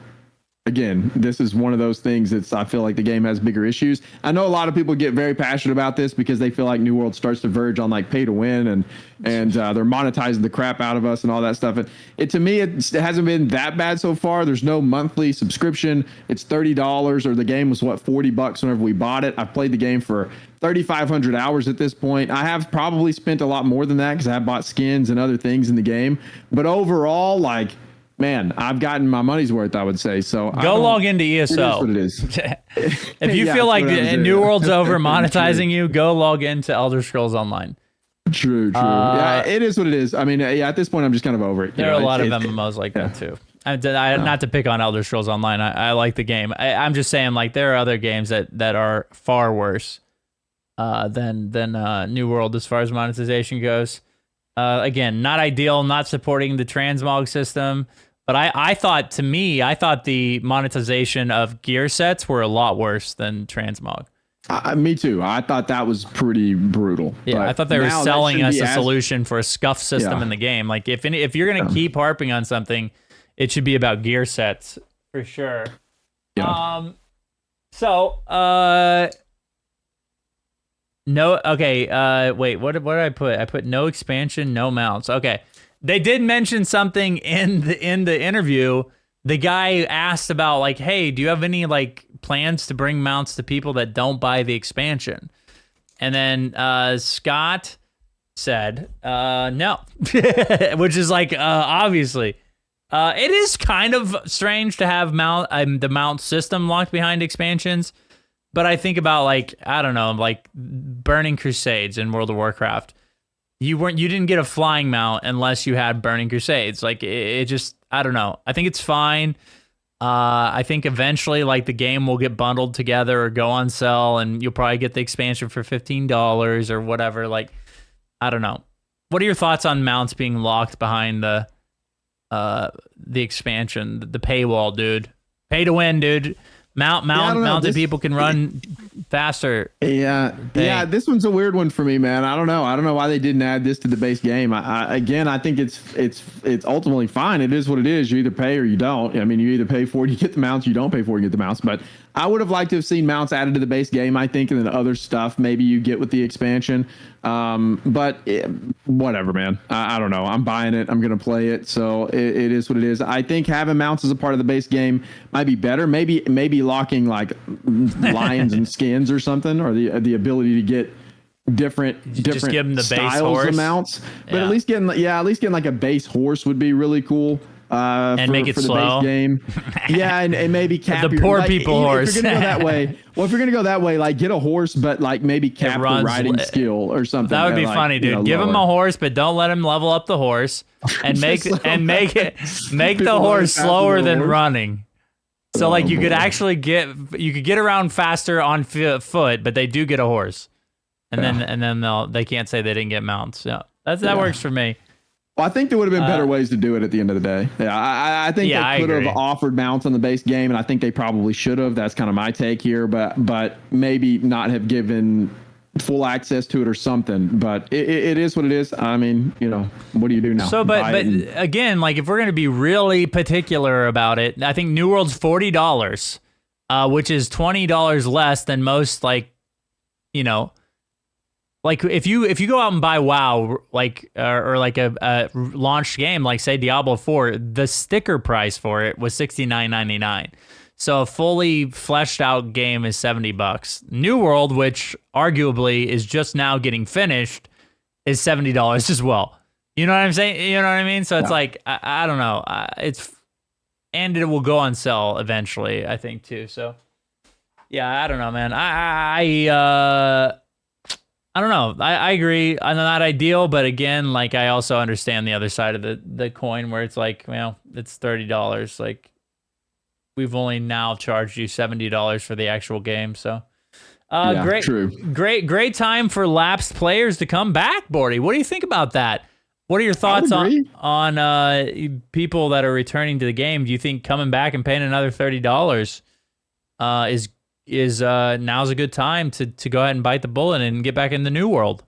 Again, this is one of those things I feel like the game has bigger issues. I know a lot of people get very passionate about this because they feel like New World starts to verge on like pay to win, and they're monetizing the crap out of us and all that stuff. And to me, it hasn't been that bad so far. There's no monthly subscription. It's $30, or the game was $40 whenever we bought it. I've played the game for 3,500 hours at this point. I have probably spent a lot more than that because I have bought skins and other things in the game. But overall, like, man, I've gotten my money's worth, I would say. So go log into ESO. It is what it is. If you feel like New World's over monetizing you, go log into Elder Scrolls Online. True. Yeah, it is what it is. I mean, yeah, at this point, I'm just kind of over it. There are a lot of MMOs like that too. Not to pick on Elder Scrolls Online. I like the game. I'm just saying, like, there are other games that are far worse than New World as far as monetization goes. Again, not ideal, not supporting the transmog system. But I thought the monetization of gear sets were a lot worse than transmog. Me too. I thought that was pretty brutal. Yeah, I thought they were selling us a solution for a scuff system in the game. Like, if you're going to keep harping on something, it should be about gear sets for sure. Yeah. No. Okay. Wait. What did I put? I put no expansion, no mounts. Okay. They did mention something in the interview. The guy asked about, like, hey, do you have any like plans to bring mounts to people that don't buy the expansion? And then Scott said no, which is like obviously. It is kind of strange to have the mount system locked behind expansions, but I think about, like, I don't know, like Burning Crusades in World of Warcraft. You didn't get a flying mount unless you had Burning Crusades. Like, it just, I don't know. I think it's fine. I think eventually, like, the game will get bundled together or go on sale, and you'll probably get the expansion for $15 or whatever. Like, I don't know. What are your thoughts on mounts being locked behind the expansion, the paywall, dude? Pay to win, dude. Mounted people can run faster. Yeah. This one's a weird one for me, man. I don't know why they didn't add this to the base game. I think it's ultimately fine. It is what it is. You either pay or you don't. I mean, you either pay for it, you get the mounts. You don't pay for it, you get the mounts. But I would have liked to have seen mounts added to the base game, I think, and then other stuff maybe you get with the expansion. Whatever, man. I don't know. I'm buying it. I'm going to play it. So it is what it is. I think having mounts as a part of the base game might be better. Maybe locking like lions and skins or something, or the ability to get different give them the styles base horse. Of mounts. But at least getting like a base horse would be really cool. And make it for the slow. base game. Yeah, and maybe cap The poor like, people horse. If you're gonna go that way, if you're gonna go that way, like get a horse, but like maybe cap the riding skill or something. That would be like, funny, dude. Give him a horse, but don't let him level up the horse, and make the horse slower than running. So like you could actually get around faster on foot, but they do get a horse, and then they can't say they didn't get mounts. Yeah, that works for me. Well, I think there would have been better ways to do it at the end of the day. Yeah, I think they could have offered mounts on the base game, and I think they probably should have. That's kind of my take here, but maybe not have given full access to it or something. But it is what it is. I mean, what do you do now? So, but again, like if we're going to be really particular about it, I think New World's $40, which is $20 less than most, like if you go out and buy WoW, like or like a launched game, like say Diablo 4, the sticker price for it was $69.99. So a fully fleshed out game is $70. New World, which arguably is just now getting finished, is $70 as well. You know what I'm saying? You know what I mean? So it's like I don't know. And it will go on sale eventually, I think too. So yeah, I don't know, man. I don't know. I agree. I'm not ideal, but again, like I also understand the other side of the coin where it's like, well, it's $30. Like we've only now charged you $70 for the actual game. So great time for lapsed players to come back, Bordy. What do you think about that? What are your thoughts on people that are returning to the game? Do you think coming back and paying another $30 is now's a good time to go ahead and bite the bullet and get back in the New World?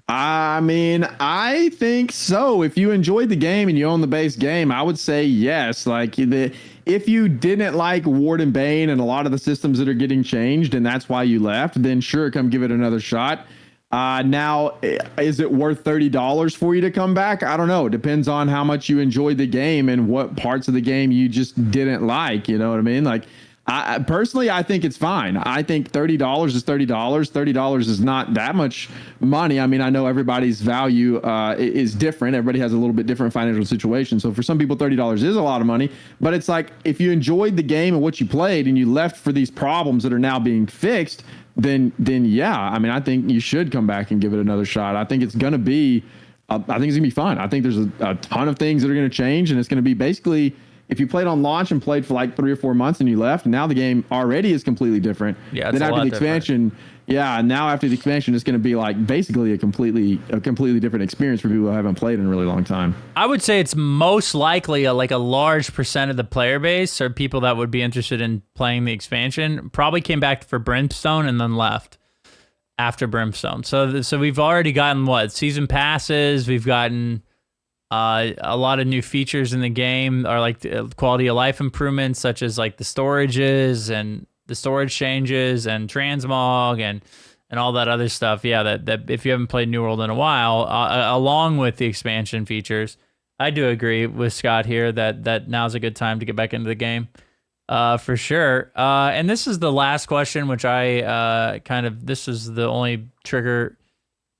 I mean, I think so. If you enjoyed the game and you own the base game, I would say yes. Like if you didn't like Ward and Bane and a lot of the systems that are getting changed and that's why you left, then sure, come give it another shot. Now, is it worth $30 for you to come back? I don't know. It depends on how much you enjoyed the game and what parts of the game you just didn't like. You know what I mean? Like, I personally think it's fine. I think $30 is $30. $30 is not that much money. I mean, I know everybody's value is different. Everybody has a little bit different financial situation. So for some people, $30 is a lot of money. But it's like if you enjoyed the game and what you played and you left for these problems that are now being fixed, then yeah. I mean, I think you should come back and give it another shot. I think it's going to be fun. I think there's a ton of things that are going to change, and it's going to be basically, if you played on launch and played for like 3 or 4 months and you left, and now the game already is completely different. Yeah, then after the expansion, now after the expansion, it's going to be like basically a completely different experience for people who haven't played in a really long time. I would say it's most likely a large percent of the player base or people that would be interested in playing the expansion probably came back for Brimstone and then left after Brimstone. So we've already gotten season passes. We've gotten a lot of new features in the game, or like quality of life improvements, such as like the storages and the storage changes and transmog and all that other stuff. Yeah, that if you haven't played New World in a while, along with the expansion features, I do agree with Scott here that now's a good time to get back into the game, for sure. And this is the last question, which this was the only trigger.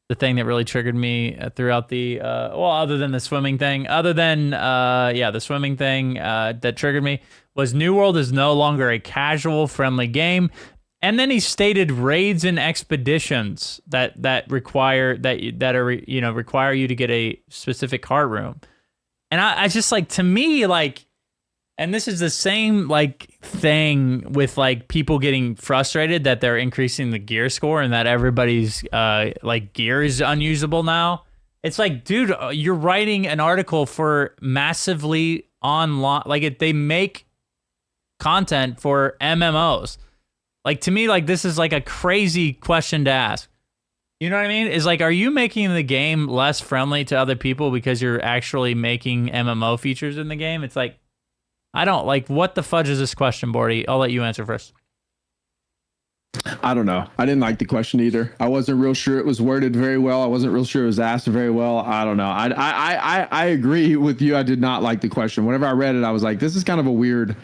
The thing that really triggered me throughout the other than the swimming thing, the swimming thing that triggered me was New World is no longer a casual friendly game. And then he stated raids and expeditions that require you to get a specific cart room. And I just like, to me, like, and this is the same like thing with like people getting frustrated that they're increasing the gear score and that everybody's like gear is unusable now. It's like, dude, you're writing an article for massively online, like they make content for MMOs. Like, to me, like this is like a crazy question to ask. You know what I mean? Is like, are you making the game less friendly to other people because you're actually making MMO features in the game? It's like, I don't like, what the fudge is this question, Bordy? I'll let you answer first. I don't know. I didn't like the question either. I wasn't real sure it was worded very well. I wasn't real sure it was asked very well. I don't know. I agree with you. I did not like the question. Whenever I read it, I was like, this is kind of a weird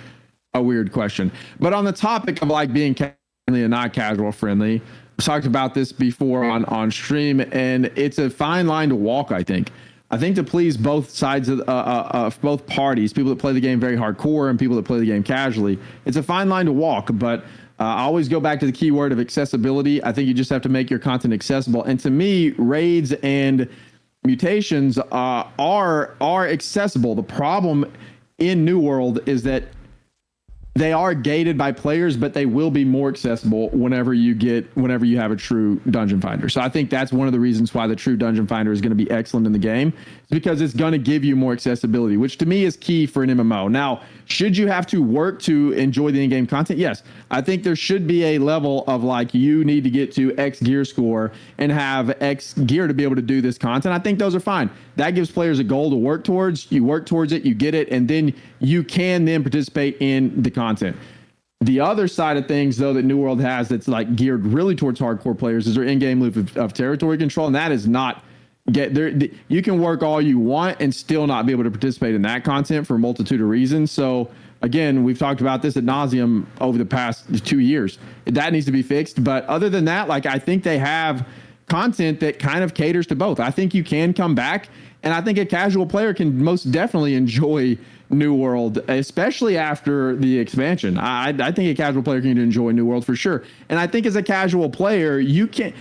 question. But on the topic of like being casual friendly and not casual friendly, we talked about this before on stream, and it's a fine line to walk, I think. I think to please both sides of both parties, people that play the game very hardcore and people that play the game casually, it's a fine line to walk. But I always go back to the key word of accessibility. I think you just have to make your content accessible. And to me, raids and mutations are accessible. The problem in New World is that they are gated by players, but they will be more accessible whenever you have a true dungeon finder. So I think that's one of the reasons why the true dungeon finder is going to be excellent in the game, is because it's going to give you more accessibility, which to me is key for an MMO. Now, should you have to work to enjoy the in-game content? Yes. I think there should be a level of like, you need to get to X gear score and have X gear to be able to do this content. I think those are fine. That gives players a goal to work towards. You work towards it, you get it, and then you can then participate in the content. The other side of things, though, that New World has that's like geared really towards hardcore players is their in-game loop of territory control, and that is not get there. You can work all you want and still not be able to participate in that content for a multitude of reasons. So again, we've talked about this ad nauseum over the past 2 years. That needs to be fixed. But other than that, like, I think they have content that kind of caters to both. I think you can come back, and I think a casual player can most definitely enjoy New World, especially after the expansion. I think a casual player can enjoy New World for sure. And I think as a casual player, you can't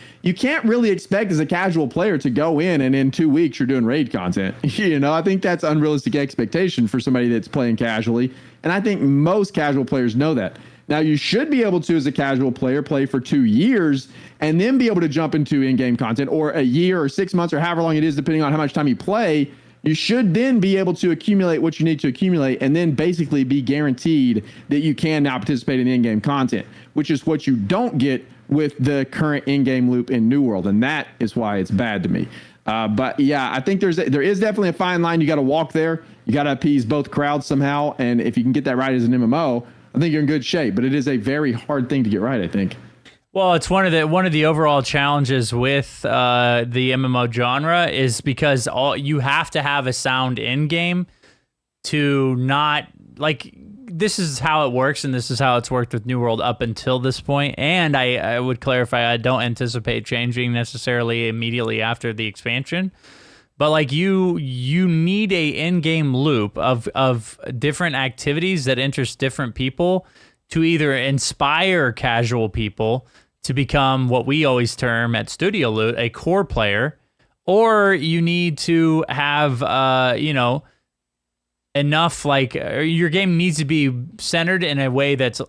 really expect as a casual player to go in and in 2 weeks you're doing raid content. You know, I think that's unrealistic expectation for somebody that's playing casually. And I think most casual players know that. Now, you should be able to, as a casual player, play for 2 years and then be able to jump into in-game content, or a year or 6 months or however long it is, depending on how much time you play. You should then be able to accumulate what you need to accumulate and then basically be guaranteed that you can now participate in the in-game content, which is what you don't get with the current in-game loop in New World. And that is why it's bad to me. But yeah, I think there is definitely a fine line. You got to walk there. You got to appease both crowds somehow. And if you can get that right as an MMO, I think you're in good shape. But it is a very hard thing to get right, I think. Well, it's one of the overall challenges with the MMO genre is because you have to have a sound in game to not, like, this is how it works, and this is how it's worked with New World up until this point. And I would clarify, I don't anticipate changing necessarily immediately after the expansion. But like you need a in-game loop of different activities that interest different people to either inspire casual people to become what we always term at Studio Loot a core player, or you need to have enough, like, your game needs to be centered in a way that's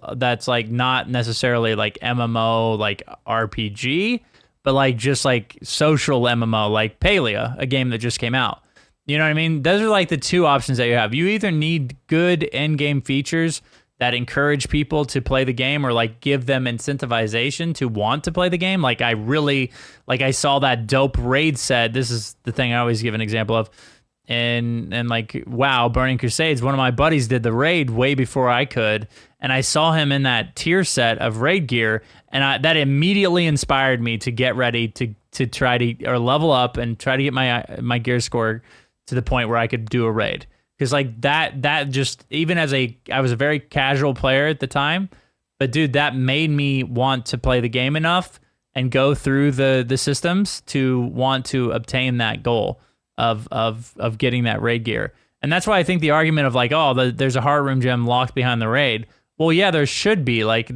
like not necessarily like MMO, like RPG, but like just like social MMO, like Palia, a game that just came out. You know what I mean? Those are like the two options that you have. You either need good in-game features that encourage people to play the game, or like give them incentivization to want to play the game. Like I saw that dope raid set. This is the thing I always give an example of. And like, wow, Burning Crusades, one of my buddies did the raid way before I could. And I saw him in that tier set of raid gear. And that immediately inspired me to get ready to try to, or level up and try to get my gear score to the point where I could do a raid. Because like that just, even as I was a very casual player at the time, but dude, that made me want to play the game enough and go through the systems to want to obtain that goal of getting that raid gear. And that's why I think the argument of like, there's a heart room gem locked behind the raid. Well, yeah, there should be like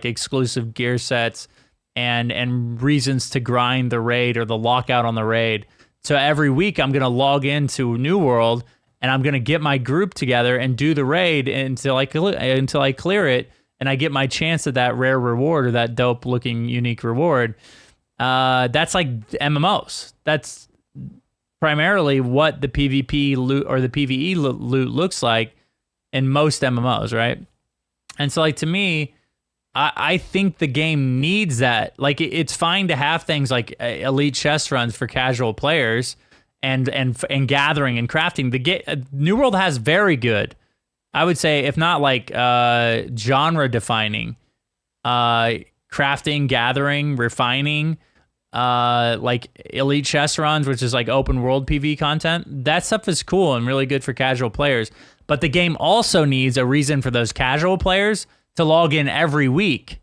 exclusive gear sets and reasons to grind the raid or the lockout on the raid. So every week I'm going to log into New World and I'm going to get my group together and do the raid until I clear it, and I get my chance at that rare reward or that dope looking unique reward. That's like MMOs. That's primarily what the PvP loot or the PvE loot looks like in most MMOs, right? And so, like, to me, I think the game needs that. Like, it's fine to have things like elite chest runs for casual players and gathering and crafting. New World has very good, I would say, if not like genre defining, crafting, gathering, refining, like elite chest runs, which is like open world PvE content. That stuff is cool and really good for casual players. But the game also needs a reason for those casual players to log in every week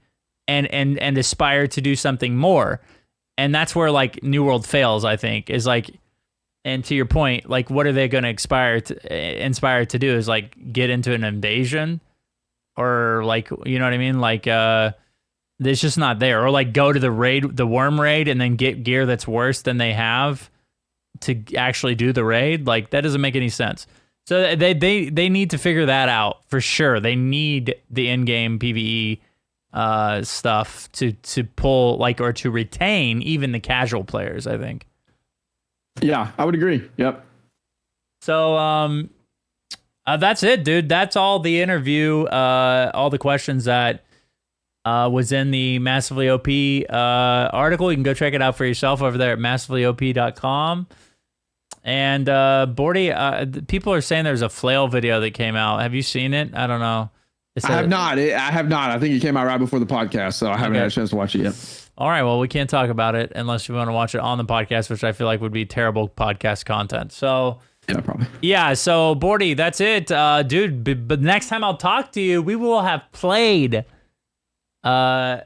and aspire to do something more. And that's where like New World fails, I think, is like And to your point, like, what are they going to inspire to do? Is like get into an invasion, or like, you know what I mean? Like, it's just not there. Or like go to the worm raid, and then get gear that's worse than they have to actually do the raid. Like, that doesn't make any sense. So they need to figure that out for sure. They need the in-game PvE stuff to pull, like, or to retain even the casual players, I think. Yeah, I would agree. Yep. So that's it, dude. That's all the interview, all the questions that was in the Massively OP article. You can go check it out for yourself over there at massivelyop.com. And Bordy, people are saying there's a flail video that came out. Have you seen it? I don't know. I have not. I think it came out right before the podcast, so I haven't had a chance to watch it yet. All right. Well, we can't talk about it unless you want to watch it on the podcast, which I feel like would be terrible podcast content. So yeah, probably. Yeah. So Bordy, that's it, dude. But next time I'll talk to you, we will have played Rise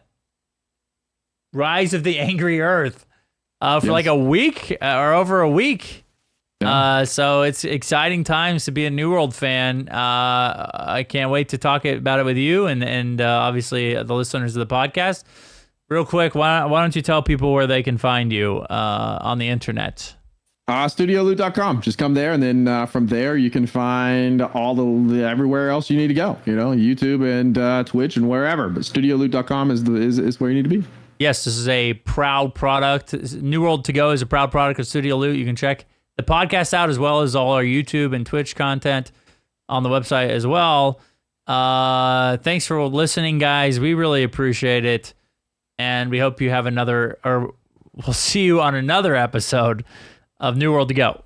of the Angry Earth for like a week or over a week. Yeah. So it's exciting times to be a New World fan. I can't wait to talk about it with you and obviously the listeners of the podcast. Real quick, why don't you tell people where they can find you on the internet? StudioLoot.com. Just come there, and then from there you can find all the everywhere else you need to go. You know, YouTube and Twitch and wherever. But StudioLoot.com is where you need to be. Yes, this is a proud product. New World to Go is a proud product of Studio Loot. You can check the podcast out as well as all our YouTube and Twitch content on the website as well. Thanks for listening, guys. We really appreciate it. And we hope you have we'll see you on another episode of New World to Go.